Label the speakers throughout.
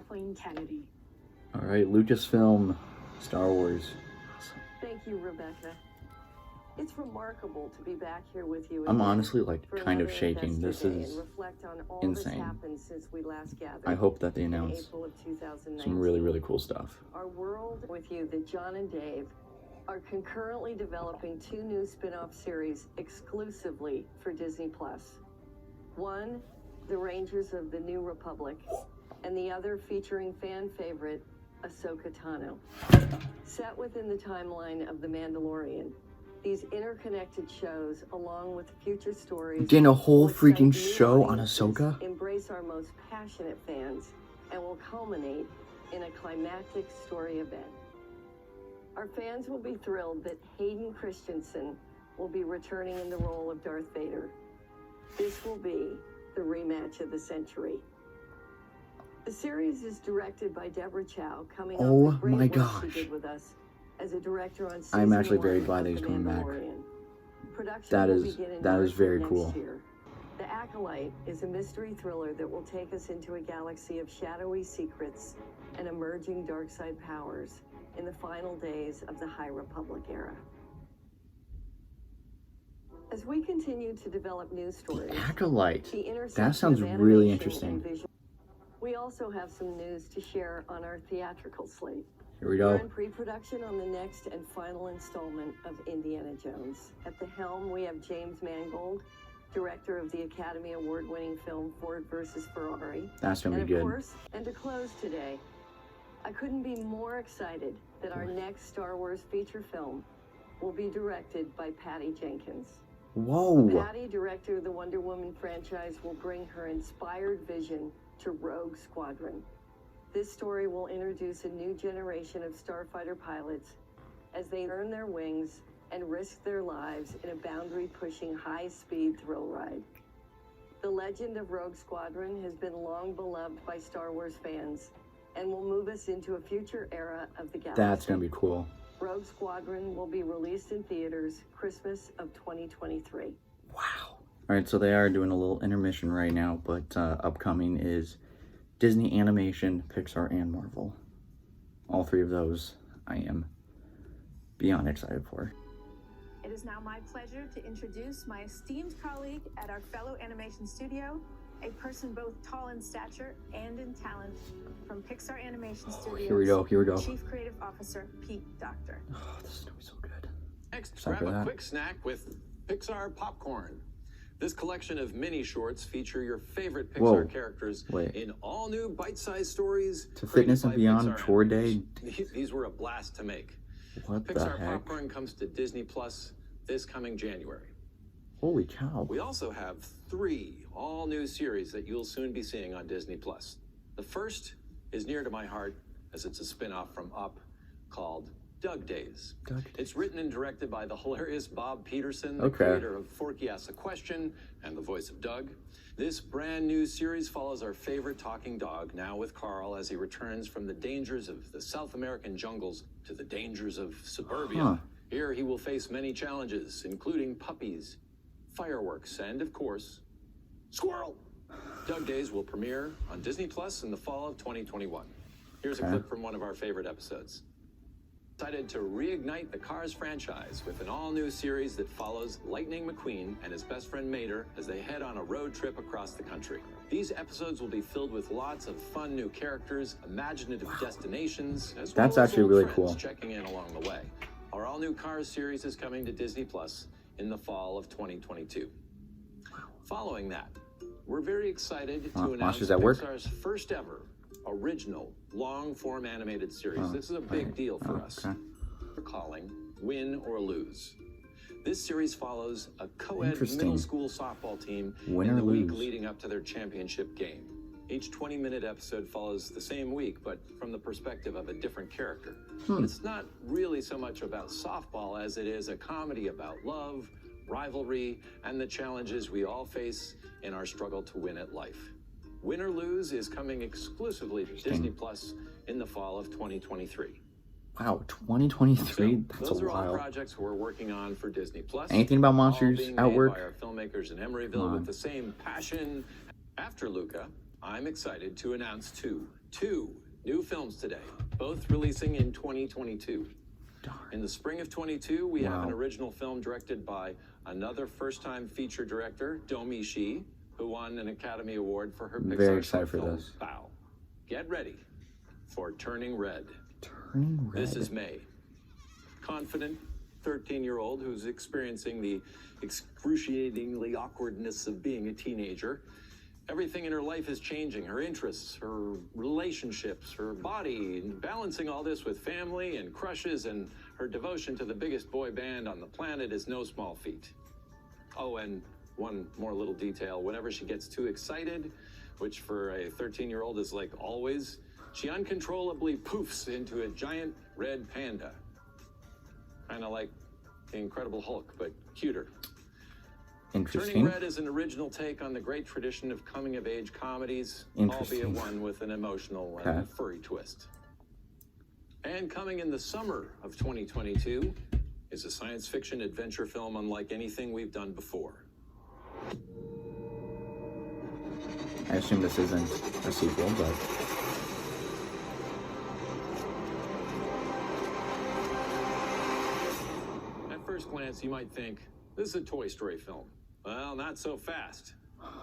Speaker 1: Kathleen Kennedy.
Speaker 2: All right, Lucasfilm, Star Wars.
Speaker 3: Thank you, Rebecca. It's remarkable to be back here with you.
Speaker 2: I'm honestly like kind of shaking. This is insane.
Speaker 3: Since we last gathered
Speaker 2: I hope that they announce some really, really cool stuff.
Speaker 3: Our world with you that John and Dave are concurrently developing 2 new spin-off series exclusively for Disney+. One, The Rangers of the New Republic, and the other featuring fan favorite Ahsoka Tano. Set within the timeline of The Mandalorian, these interconnected shows, along with future stories,
Speaker 2: Getting a whole freaking show on Ahsoka?
Speaker 3: Embrace our most passionate fans and will culminate in a climactic story event. Our fans will be thrilled that Hayden Christensen will be returning in the role of Darth Vader. This will be the rematch of the century. The series is directed by Deborah Chow, coming off the great work she did with us as a director on season
Speaker 2: I'm actually
Speaker 3: 1
Speaker 2: very glad
Speaker 3: of
Speaker 2: that he's
Speaker 3: The
Speaker 2: coming back.
Speaker 3: Mandalorian. Production
Speaker 2: That
Speaker 3: will
Speaker 2: is
Speaker 3: begin in
Speaker 2: very
Speaker 3: March of
Speaker 2: cool.
Speaker 3: next year. The Acolyte is a mystery thriller that will take us into a galaxy of shadowy secrets and emerging dark side powers in the final days of the High Republic era. As we continue to develop new stories,
Speaker 2: Acolyte.
Speaker 3: the intersection
Speaker 2: That sounds
Speaker 3: of
Speaker 2: really
Speaker 3: animation
Speaker 2: interesting.
Speaker 3: and visual, we also have some news to share on our theatrical slate.
Speaker 2: Here we
Speaker 3: We're
Speaker 2: go.
Speaker 3: in pre-production on the next and final installment of Indiana Jones. At the helm, we have James Mangold, director of the Academy Award-winning film Ford vs. Ferrari.
Speaker 2: That's gonna be
Speaker 3: And
Speaker 2: good.
Speaker 3: of course, and to close today, I couldn't be more excited that our next Star Wars feature film will be directed by Patty Jenkins.
Speaker 2: Whoa.
Speaker 3: Patty, director of the Wonder Woman franchise, will bring her inspired vision to Rogue Squadron. This story will introduce a new generation of starfighter pilots as they earn their wings and risk their lives in a boundary-pushing high-speed thrill ride. The legend of Rogue Squadron has been long beloved by Star Wars fans and will move us into a future era of the galaxy.
Speaker 2: That's gonna be cool.
Speaker 3: Rogue Squadron will be released in theaters Christmas of 2023.
Speaker 2: Wow. All right, so they are doing a little intermission right now, but upcoming is Disney Animation, Pixar, and Marvel. All 3 of those I am beyond excited for.
Speaker 4: It is now my pleasure to introduce my esteemed colleague at our fellow animation studio, a person both tall in stature and in talent, from Pixar Animation Studios.
Speaker 2: Here we go, here we go.
Speaker 4: Chief Creative Officer Pete Doctor.
Speaker 2: Oh, this is gonna be so good.
Speaker 5: Next,
Speaker 2: Excited
Speaker 5: grab
Speaker 2: for
Speaker 5: a
Speaker 2: that.
Speaker 5: quick snack with Pixar Popcorn. This collection of mini shorts feature your favorite Pixar characters in all new bite-sized stories.
Speaker 2: To Fitness and
Speaker 5: created by
Speaker 2: Beyond
Speaker 5: Pixar
Speaker 2: Chore
Speaker 5: animators.
Speaker 2: Day.
Speaker 5: These were a blast to make.
Speaker 2: What the
Speaker 5: Pixar
Speaker 2: heck?
Speaker 5: Popcorn comes to Disney Plus this coming January.
Speaker 2: Holy cow.
Speaker 5: We also have 3 all-new series that you'll soon be seeing on Disney Plus. The first is near to my heart as it's a spin-off from Up called Doug Days. It's written and directed by the hilarious Bob Peterson, the creator of Forky Asks a Question and the voice of Doug. This brand new series follows our favorite talking dog, now with Carl, as he returns from the dangers of the South American jungles to the dangers of suburbia. Here he will face many challenges, including puppies, fireworks, and of course, squirrel. Doug Days will premiere on Disney Plus in the fall of 2021. Here's a clip from one of our favorite episodes. Decided to reignite the Cars franchise with an all-new series that follows Lightning McQueen and his best friend Mater as they head on a road trip across the country. These episodes will be filled with lots of fun new characters, imaginative destinations, as well
Speaker 2: That's
Speaker 5: as
Speaker 2: actually
Speaker 5: old
Speaker 2: really
Speaker 5: friends
Speaker 2: cool.
Speaker 5: checking in along the way. Our all-new Cars series is coming to Disney Plus in the fall of 2022. Following that, we're very excited to announce Pixar's first ever original long-form animated series. This is a big deal for us. We're calling Win or Lose. This series follows a co-ed middle school softball team in the week leading up to their championship game. Each 20-minute episode follows the same week, but from the perspective of a different character. But it's not really so much about softball as it is a comedy about love, rivalry, and the challenges we all face in our struggle to win at life. Win or Lose is coming exclusively to Disney Plus in the fall of 2023.
Speaker 2: Wow, 2023? That's
Speaker 5: Those
Speaker 2: a
Speaker 5: are all
Speaker 2: while.
Speaker 5: projects we're working on for Disney Plus.
Speaker 2: Anything about Monsters
Speaker 5: all being
Speaker 2: at
Speaker 5: made
Speaker 2: work?
Speaker 5: by our filmmakers in Emeryville with the same passion. After Luca, I'm excited to announce 2 2 new films today, both releasing in 2022.
Speaker 2: Darn.
Speaker 5: In the spring of 22, we have an
Speaker 2: Wow.
Speaker 5: original film directed by another first-time feature director, Domi Shi, who won an Academy Award for her Pixar
Speaker 2: Very excited for
Speaker 5: film,
Speaker 2: this.
Speaker 5: Bow. Get ready for Turning Red.
Speaker 2: Turning Red.
Speaker 5: This is May. Confident 13-year-old who's experiencing the excruciatingly awkwardness of being a teenager. Everything in her life is changing. Her interests, her relationships, her body, and balancing all this with family and crushes and her devotion to the biggest boy band on the planet is no small feat. Oh, and one more little detail. Whenever she gets too excited, which for a 13-year-old is like always, she uncontrollably poofs into a giant red panda. Kind of like the Incredible Hulk, but cuter. Turning
Speaker 2: Interesting.
Speaker 5: Red is an original take on the great tradition of coming-of-age comedies,
Speaker 2: Interesting.
Speaker 5: albeit one with an emotional and furry twist. And coming in the summer of 2022 is a science fiction adventure film unlike anything we've done before.
Speaker 2: I assume this isn't a sequel, but
Speaker 5: At first glance, you might think, this is a Toy Story film. Well, not so fast.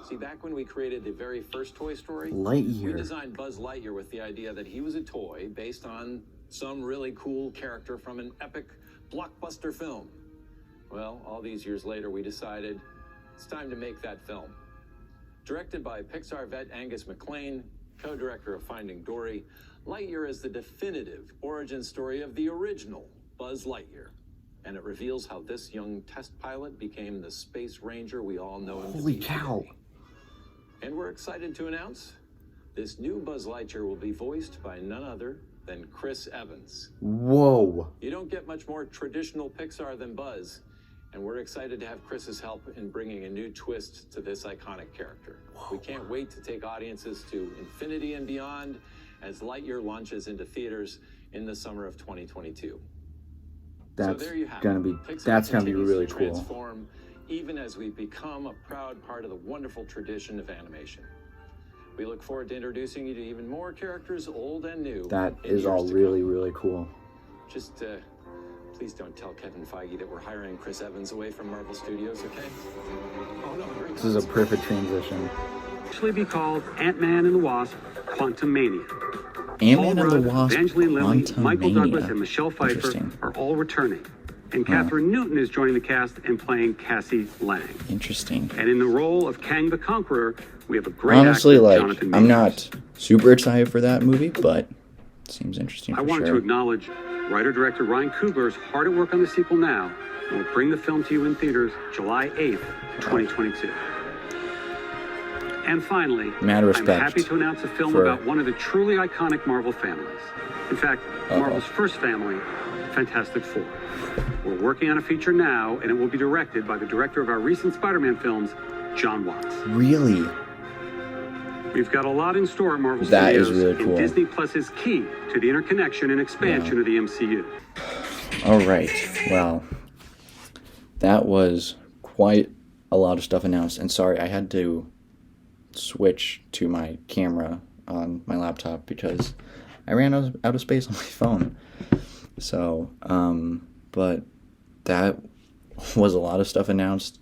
Speaker 5: See, back when we created the very first Toy Story, we
Speaker 2: Lightyear.
Speaker 5: designed Buzz Lightyear with the idea that he was a toy based on some really cool character from an epic blockbuster film. Well, all these years later, we decided it's time to make that film. Directed by Pixar vet Angus MacLane, co-director of Finding Dory, Lightyear is the definitive origin story of the original Buzz Lightyear. And it reveals how this young test pilot became the space ranger we all know him to
Speaker 2: holy
Speaker 5: be
Speaker 2: cow.
Speaker 5: today. And we're excited to announce this new Buzz Lightyear will be voiced by none other than Chris Evans.
Speaker 2: Whoa.
Speaker 5: You don't get much more traditional Pixar than Buzz, and we're excited to have Chris's help in bringing a new twist to this iconic character. We can't wait to take audiences to infinity and beyond as Lightyear launches into theaters in the summer of 2022.
Speaker 2: That's
Speaker 5: So there you have
Speaker 2: gonna
Speaker 5: it.
Speaker 2: be
Speaker 5: Pixar
Speaker 2: that's gonna be
Speaker 5: continues
Speaker 2: really
Speaker 5: to
Speaker 2: cool.
Speaker 5: transform, even as we become a proud part of the wonderful tradition of animation. We look forward to introducing you to even more characters, old and new.
Speaker 2: That
Speaker 5: in
Speaker 2: is
Speaker 5: years
Speaker 2: all
Speaker 5: to
Speaker 2: really,
Speaker 5: come.
Speaker 2: really cool.
Speaker 5: Just please don't tell Kevin Feige that we're hiring Chris Evans away from Marvel Studios, okay? Oh no, great.
Speaker 2: This is a perfect transition.
Speaker 1: Actually be called Ant-Man and the Wasp: Quantumania.
Speaker 2: Ant-Man
Speaker 1: Paul
Speaker 2: and the
Speaker 1: Rudd,
Speaker 2: Wasp,
Speaker 1: Evangeline Lilly, Michael Douglas,
Speaker 2: Quantumania.
Speaker 1: and Michelle Pfeiffer
Speaker 2: Interesting.
Speaker 1: are all returning. And Catherine Newton is joining the cast and playing Cassie Lang.
Speaker 2: Interesting.
Speaker 1: And in the role of Kang the Conqueror, we have a great
Speaker 2: Honestly,
Speaker 1: actor,
Speaker 2: like,
Speaker 1: Jonathan
Speaker 2: I'm
Speaker 1: Majors.
Speaker 2: not super excited for that movie, but it seems interesting
Speaker 1: I
Speaker 2: for
Speaker 1: wanted
Speaker 2: sure.
Speaker 1: to acknowledge writer-director Ryan Coogler's hard at work on the sequel now, and we'll bring the film to you in theaters July 8th, 2022. And finally,
Speaker 2: Mad
Speaker 1: I'm
Speaker 2: respect
Speaker 1: happy to announce a film
Speaker 2: for-
Speaker 1: about one of the truly iconic Marvel families. In fact, Marvel's first family, Fantastic Four. We're working on a feature now, and it will be directed by the director of our recent Spider-Man films, John Watts.
Speaker 2: Really?
Speaker 1: We've got a lot in store at Marvel
Speaker 2: That is
Speaker 1: Studios,
Speaker 2: really cool.
Speaker 1: and Disney Plus is key to the interconnection and expansion of the MCU.
Speaker 2: All right. Well, that was quite a lot of stuff announced. And sorry, I had to switch to my camera on my laptop because I ran out of space on my phone. So, but that was a lot of stuff announced.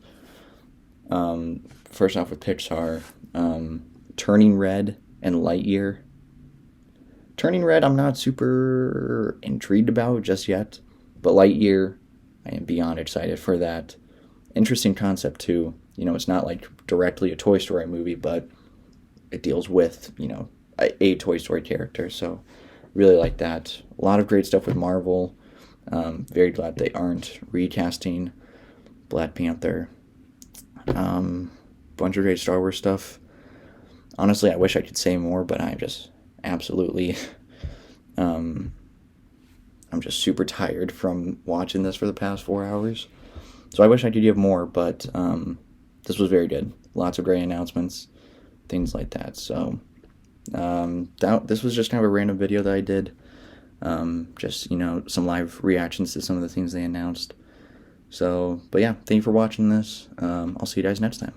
Speaker 2: First off with Pixar, Turning Red and Lightyear. Turning Red, I'm not super intrigued about just yet, but Lightyear, I am beyond excited for that. Interesting concept too. You know, it's not like directly a Toy Story movie, but it deals with, you know, a Toy Story character. So really like that. A lot of great stuff with Marvel. Very glad they aren't recasting Black Panther. Bunch of great Star Wars stuff. Honestly, I wish I could say more, but I'm just absolutely, I'm just super tired from watching this for the past 4 hours. So I wish I could give more, but this was very good. Lots of great announcements, things like that. So this was just kind of a random video that I did. Just, you know, some live reactions to some of the things they announced. So, but yeah, thank you for watching this. I'll see you guys next time.